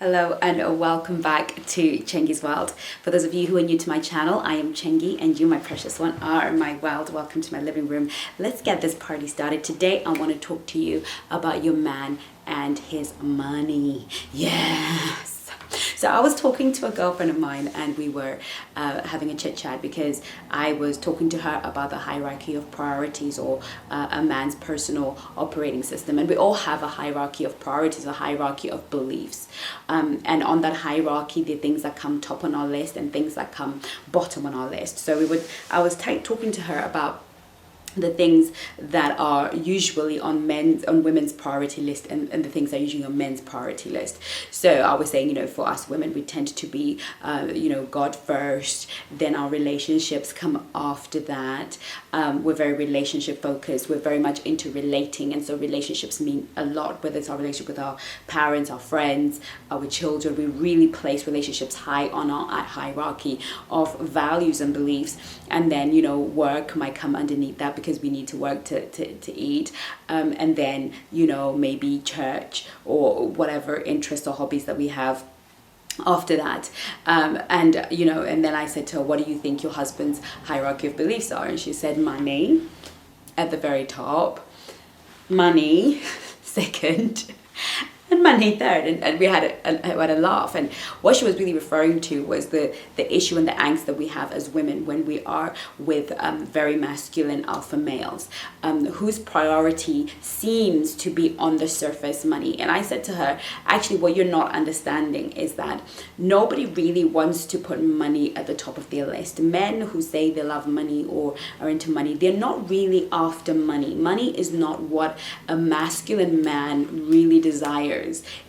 Hello and welcome back to Chengi's World. For those of you who are new to my channel, I am Chengi and you, my precious one, are my world. Welcome to my living room. Let's get this party started. Today I want to talk to you about your man and his money. Yes. So I was talking to a girlfriend of mine and we were having a chit chat because I was talking to her about the hierarchy of priorities or a man's personal operating system. And we all have a hierarchy of priorities, a hierarchy of beliefs. And on that hierarchy, there are things that come top on our list and things that come bottom on our list. So I was talking to her about the things that are usually on women's priority list and the things that are usually on men's priority list. So I was saying, for us women, we tend to be, God first, then our relationships come after that. We're very relationship focused. We're very much into relating. And so relationships mean a lot, whether it's our relationship with our parents, our friends, our children. We really place relationships high on our hierarchy of values and beliefs. And then, work might come underneath that because we need to work to eat, and then maybe church or whatever interests or hobbies that we have after that. And then I said to her, what do you think your husband's hierarchy of beliefs are? And she said money at the very top, money second, and money third. And we had a laugh. And what she was really referring to was the issue and the angst that we have as women when we are with very masculine alpha males, whose priority seems to be on the surface money. And I said to her, actually, what you're not understanding is that nobody really wants to put money at the top of their list. Men who say they love money or are into money, they're not really after money. Money is not what a masculine man really desires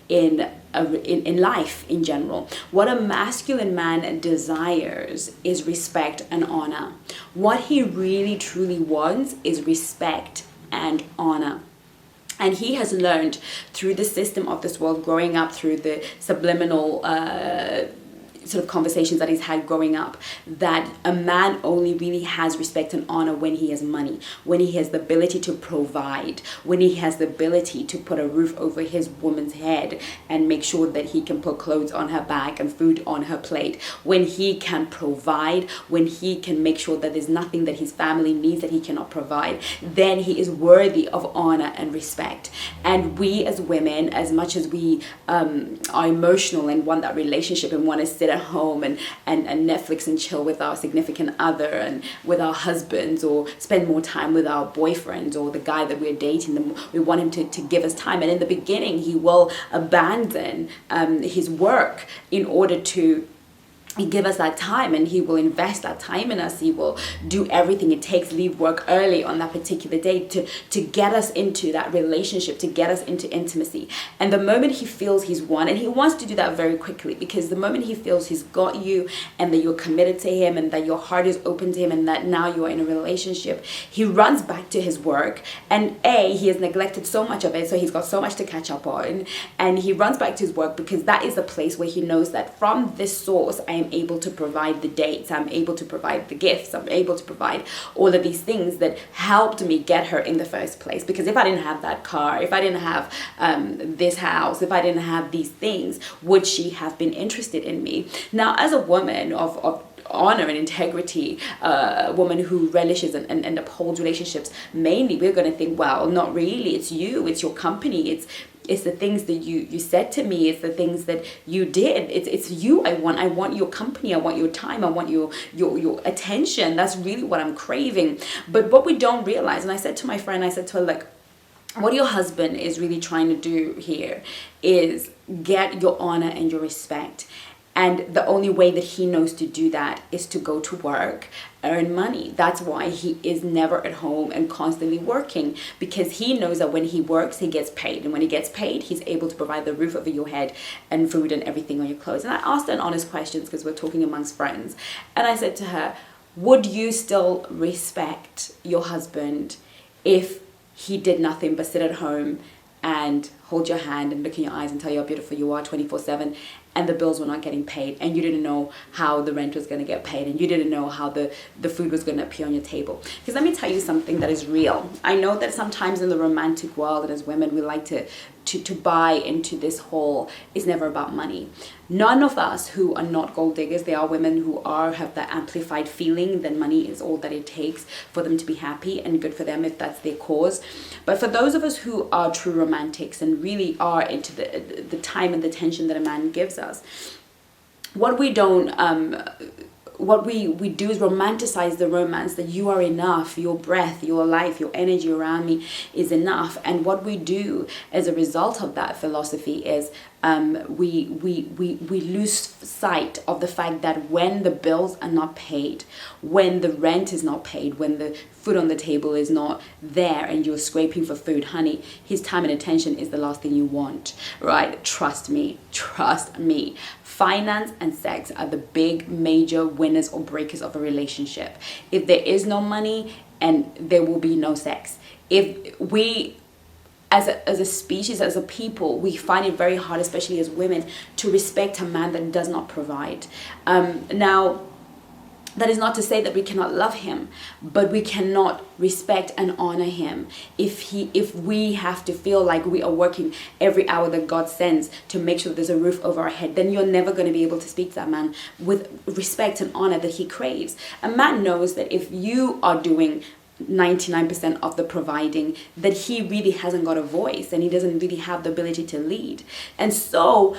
in life in general. What a masculine man desires is respect and honor. What he really truly wants is respect and honor. And he has learned through the system of this world, growing up through the subliminal sort of conversations that he's had growing up, that a man only really has respect and honor when he has money, when he has the ability to provide, when he has the ability to put a roof over his woman's head and make sure that he can put clothes on her back and food on her plate, when he can provide, when he can make sure that there's nothing that his family needs that he cannot provide, then he is worthy of honor and respect. And we as women, as much as we are emotional and want that relationship and want to sit at home and Netflix and chill with our significant other and with our husbands, or spend more time with our boyfriends or the guy that we're dating, we want him to give us time. And in the beginning, he will abandon his work in order to give us that time, and he will invest that time in us. He will do everything it takes, leave work early on that particular day to get us into that relationship, to get us into intimacy. And the moment he feels he's won, and he wants to do that very quickly, because the moment he feels he's got you and that you're committed to him and that your heart is open to him and that now you're in a relationship, he runs back to his work. And he has neglected so much of it, so he's got so much to catch up on, and he runs back to his work because that is the place where he knows that from this source I am able to provide the dates, I'm able to provide the gifts, I'm able to provide all of these things that helped me get her in the first place. Because if I didn't have that car, if I didn't have this house, if I didn't have these things, would she have been interested in me? Now, as a woman of honor and integrity, a woman who relishes and upholds relationships, mainly we're going to think, well, not really, it's you, it's your company, it's the things that you said to me, it's the things that you did, it's you I want your company, I want your time, I want your attention. That's really what I'm craving. But what we don't realize, and I said to my friend, I said to her, like, what your husband is really trying to do here is get your honor and your respect. And the only way that he knows to do that is to go to work, earn money. That's why he is never at home and constantly working, because he knows that when he works, he gets paid. And when he gets paid, he's able to provide the roof over your head and food and everything on your clothes. And I asked her an honest question because we're talking amongst friends. And I said to her, would you still respect your husband if he did nothing but sit at home and hold your hand and look in your eyes and tell you how beautiful you are 24/7, and the bills were not getting paid, and you didn't know how the rent was going to get paid, and you didn't know how the food was going to appear on your table? Because let me tell you something that is real. I know that sometimes in the romantic world and as women, we like to to buy into this whole is never about money. None of us who are not gold diggers, there are women who have that amplified feeling that money is all that it takes for them to be happy, and good for them if that's their cause. But for those of us who are true romantics and really are into the time and the attention that a man gives us, what we do is romanticize the romance that you are enough, your breath, your life, your energy around me is enough. And what we do as a result of that philosophy is we lose sight of the fact that when the bills are not paid, when the rent is not paid, when the food on the table is not there and you're scraping for food, honey, his time and attention is the last thing you want, right? Trust me. Finance and sex are the big major winners or breakers of a relationship. If there is no money, and there will be no sex. If we as a species, as a people, we find it very hard, especially as women, to respect a man that does not provide. Now, that is not to say that we cannot love him, but we cannot respect and honor him if we have to feel like we are working every hour that God sends to make sure there's a roof over our head. Then you're never going to be able to speak to that man with respect and honor that he craves. A man knows that if you are doing 99% of the providing, that he really hasn't got a voice and he doesn't really have the ability to lead. And so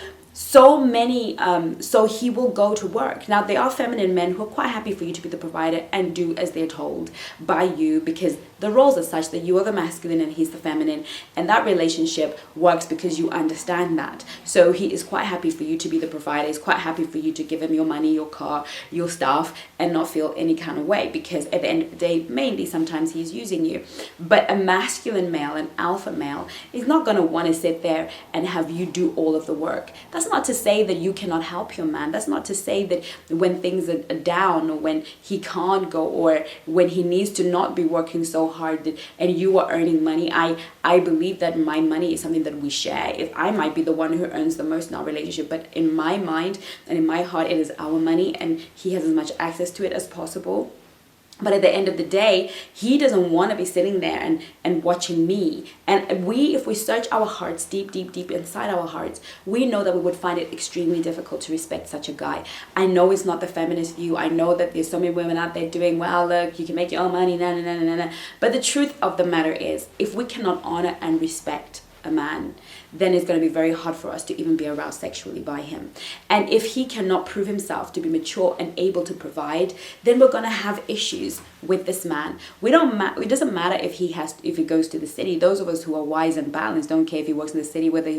he will go to work. Now, there are feminine men who are quite happy for you to be the provider and do as they're told by you, because the roles are such that you are the masculine and he's the feminine, and that relationship works because you understand that. So he is quite happy for you to be the provider. He's quite happy for you to give him your money, your car, your stuff, and not feel any kind of way, because at the end of the day, mainly sometimes he's using you. But a masculine male, an alpha male, is not going to want to sit there and have you do all of the work. That's not to say that you cannot help your man. That's not to say that when things are down, or when he can't go, or when he needs to not be working so hard and you are earning money. I believe that my money is something that we share. If I might be the one who earns the most in our relationship, but in my mind and in my heart, it is our money and he has as much access to it as possible. But at the end of the day, he doesn't want to be sitting there and watching me. And if we search our hearts deep inside our hearts, we know that we would find it extremely difficult to respect such a guy. I know it's not the feminist view. I know that there's so many women out there doing, well, look, you can make your own money, na. But the truth of the matter is, if we cannot honor and respect a man, then it's going to be very hard for us to even be aroused sexually by him. And if he cannot prove himself to be mature and able to provide, then we're going to have issues with this man. It doesn't matter if he goes to the city. Those of us who are wise and balanced don't care if he works in the city, whether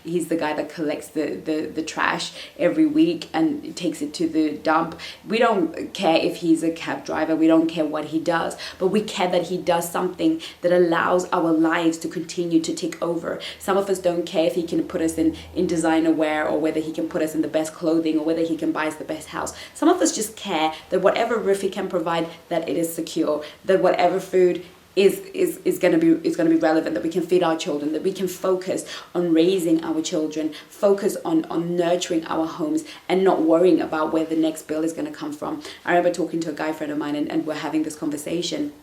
he's the guy that collects the trash every week and takes it to the dump. We don't care if he's a cab driver. We don't care what he does, but we care that he does something that allows our lives to continue to take over. Some of us don't care if he can put us in designer wear, or whether he can put us in the best clothing, or whether he can buy us the best house. Some of us just care that whatever roof he can provide, that it is secure, that whatever food is going to be relevant, that we can feed our children, that we can focus on raising our children, focus on nurturing our homes, and not worrying about where the next bill is going to come from. I remember talking to a guy friend of mine, and we're having this conversation.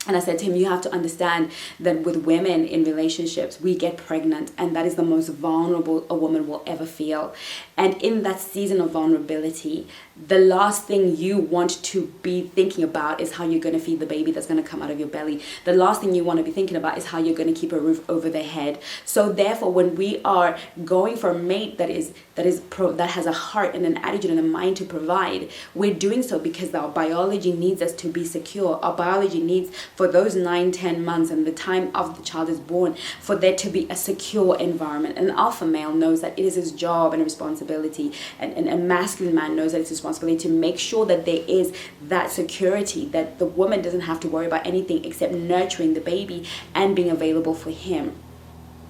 And I said to him, you have to understand that with women in relationships, we get pregnant, and that is the most vulnerable a woman will ever feel. And in that season of vulnerability, the last thing you want to be thinking about is how you're going to feed the baby that's going to come out of your belly. The last thing you want to be thinking about is how you're going to keep a roof over their head. So therefore, when we are going for a mate that has a heart and an attitude and a mind to provide, we're doing so because our biology needs us to be secure. Our biology needs, for those 9-10 months and the time of the child is born, for there to be a secure environment. An alpha male knows that it is his job and responsibility, and a masculine man knows that it's his responsibility to make sure that there is that security, that the woman doesn't have to worry about anything except nurturing the baby and being available for him,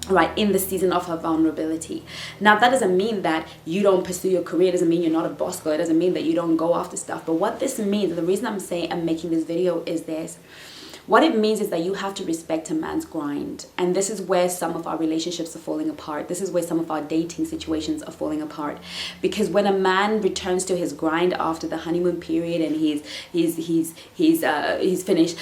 right, in the season of her vulnerability. Now, that doesn't mean that you don't pursue your career. It doesn't mean you're not a boss girl. It doesn't mean that you don't go after stuff. But what this means, the reason I'm making this video is this: What it means is that you have to respect a man's grind. And this is where some of our relationships are falling apart. This is where some of our dating situations are falling apart. Because when a man returns to his grind after the honeymoon period and he's finished,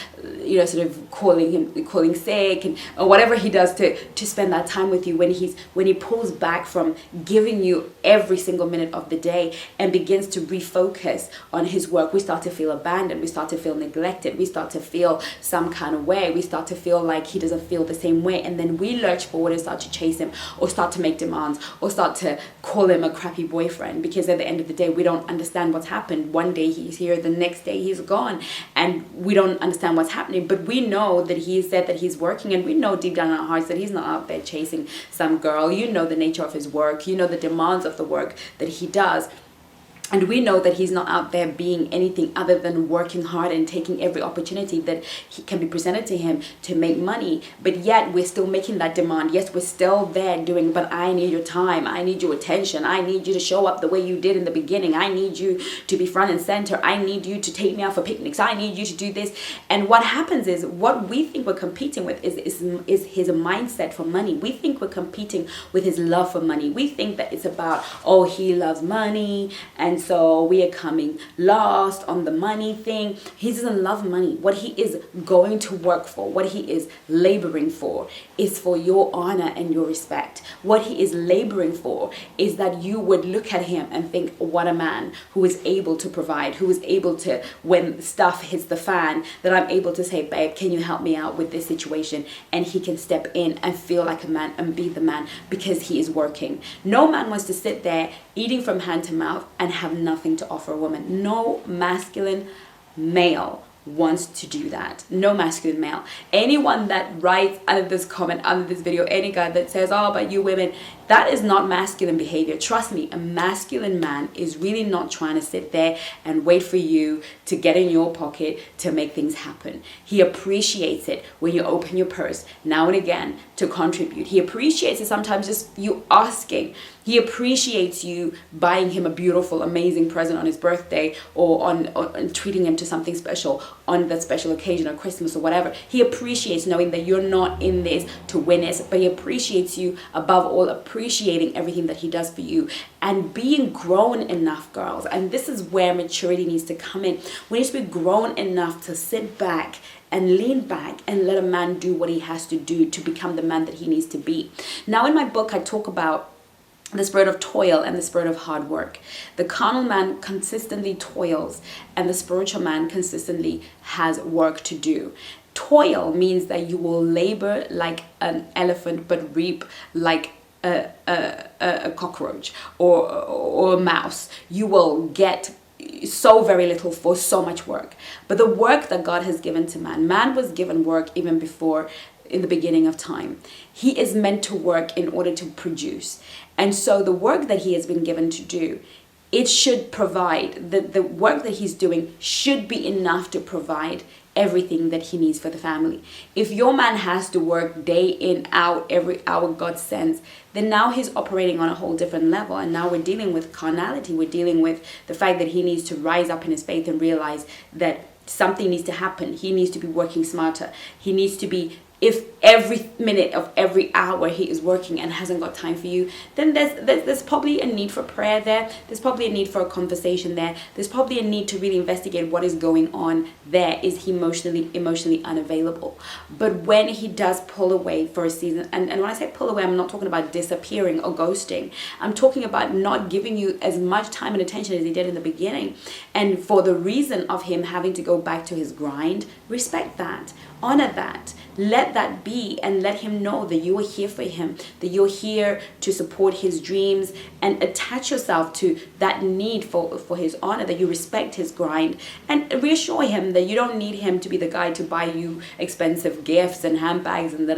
sort of calling sick or whatever he does to spend that time with you, when he pulls back from giving you every single minute of the day and begins to refocus on his work, we start to feel abandoned. We start to feel neglected. We start to feel some kind of way. We start to feel like he doesn't feel the same way. And then we lurch forward and start to chase him or start to make demands or start to call him a crappy boyfriend, because at the end of the day, we don't understand what's happened. One day he's here, the next day he's gone, and we don't understand what's happening. But we know that he said that he's working, and we know deep down in our hearts that he's not out there chasing some girl. You know the nature of his work. You know the demands of the work that he does. And we know that he's not out there being anything other than working hard and taking every opportunity that he can be presented to him to make money. But yet we're still making that demand. Yes, we're still there doing, but I need your time. I need your attention. I need you to show up the way you did in the beginning. I need you to be front and center. I need you to take me out for picnics. I need you to do this. And what happens is, what we think we're competing with is his mindset for money. We think we're competing with his love for money. We think that it's about, oh, he loves money, and so we are coming last on the money thing. He doesn't love money. What he is going to work for, what he is laboring for, is for your honor and your respect. What he is laboring for is that you would look at him and think, what a man who is able to provide, who is able to, when stuff hits the fan, that I'm able to say, babe, can you help me out with this situation? And he can step in and feel like a man and be the man because he is working. No man wants to sit there eating from hand to mouth and have nothing to offer a woman. No masculine male wants to do that. No masculine male. Anyone that writes under this comment, under this video, any guy that says, oh, but you women, that is not masculine behavior. Trust me, a masculine man is really not trying to sit there and wait for you to get in your pocket to make things happen. He appreciates it when you open your purse now and again to contribute. He appreciates it sometimes just you asking. He appreciates you buying him a beautiful, amazing present on his birthday, or on treating him to something special on that special occasion, or Christmas or whatever. He appreciates knowing that you're not in this to win it, but he appreciates you above all, appreciating everything that he does for you and being grown enough, girls. And this is where maturity needs to come in. We need to be grown enough to sit back and lean back and let a man do what he has to do to become the man that he needs to be. Now, in my book, I talk about the spirit of toil and the spirit of hard work. The carnal man consistently toils, and the spiritual man consistently has work to do. Toil means that you will labor like an elephant but reap like a cockroach or a mouse. You will get so very little for so much work. But the work that God has given to man was given work even before, in the beginning of time. He is meant to work in order to produce. And so the work that he has been given to do, it should provide, the work that he's doing should be enough to provide everything that he needs for the family. If your man has to work day in, out, every hour God sends, then now he's operating on a whole different level. And now we're dealing with carnality. We're dealing with the fact that he needs to rise up in his faith and realize that something needs to happen. He needs to be working smarter. He needs to be, if every minute of every hour he is working and hasn't got time for you, then there's probably a need for prayer there. There's probably a need for a conversation there. There's probably a need to really investigate what is going on there. Is he emotionally unavailable? But when he does pull away for a season, and when I say pull away, I'm not talking about disappearing or ghosting. I'm talking about not giving you as much time and attention as he did in the beginning. And for the reason of him having to go back to his grind, respect that. Honor that. Let that be, and let him know that you are here for him, that you're here to support his dreams, and attach yourself to that need for his honor, that you respect his grind, and reassure him that you don't need him to be the guy to buy you expensive gifts and handbags and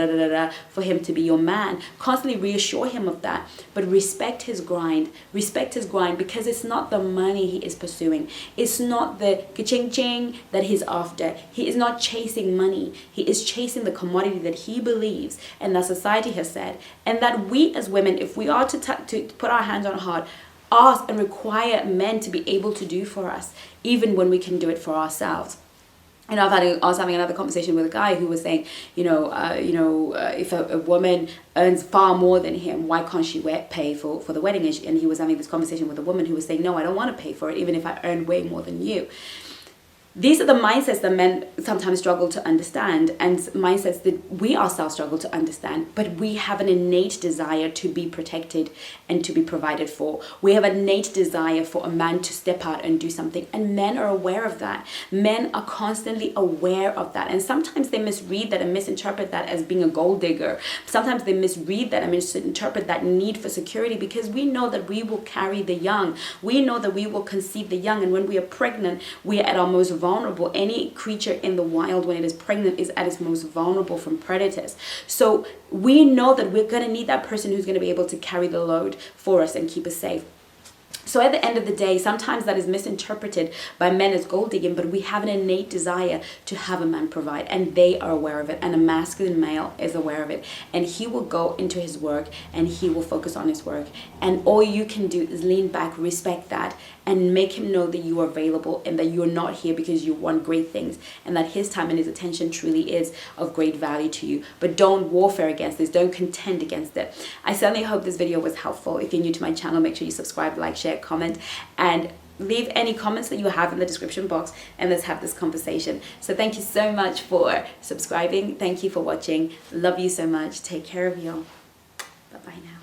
for him to be your man. Constantly reassure him of that, but respect his grind. Respect his grind, because it's not the money he is pursuing. It's not the ka-ching-ching that he's after. He is not chasing money. He is chasing the commodity that he believes and that society has said, and that we as women, if we are to put our hands on our heart, ask and require men to be able to do for us, even when we can do it for ourselves. I was having another conversation with a guy who was saying, if a woman earns far more than him, why can't she pay for the wedding? And he was having this conversation with a woman who was saying, no, I don't want to pay for it, even if I earn way more than you. These are the mindsets that men sometimes struggle to understand, and mindsets that we ourselves struggle to understand, but we have an innate desire to be protected and to be provided for. We have an innate desire for a man to step out and do something, and men are aware of that. Men are constantly aware of that, and sometimes they misread that and misinterpret that as being a gold digger. Sometimes they misread that and misinterpret that need for security, because we know that we will carry the young. We know that we will conceive the young, and when we are pregnant, we are at our most vulnerable. Any creature in the wild, when it is pregnant, is at its most vulnerable from predators. So we know that we're going to need that person who's going to be able to carry the load for us and keep us safe. So at the end of the day, sometimes that is misinterpreted by men as gold digging, but we have an innate desire to have a man provide, and they are aware of it, and a masculine male is aware of it, and he will go into his work and he will focus on his work, and all you can do is lean back, respect that, and make him know that you are available and that you're not here because you want great things, and that his time and his attention truly is of great value to you. But don't warfare against this, don't contend against it. I certainly hope this video was helpful. If you're new to my channel, make sure you subscribe, like, share, comment, and leave any comments that you have in the description box, and let's have this conversation. So thank you so much for subscribing. Thank you for watching. Love you so much. Take care of you. Bye bye now.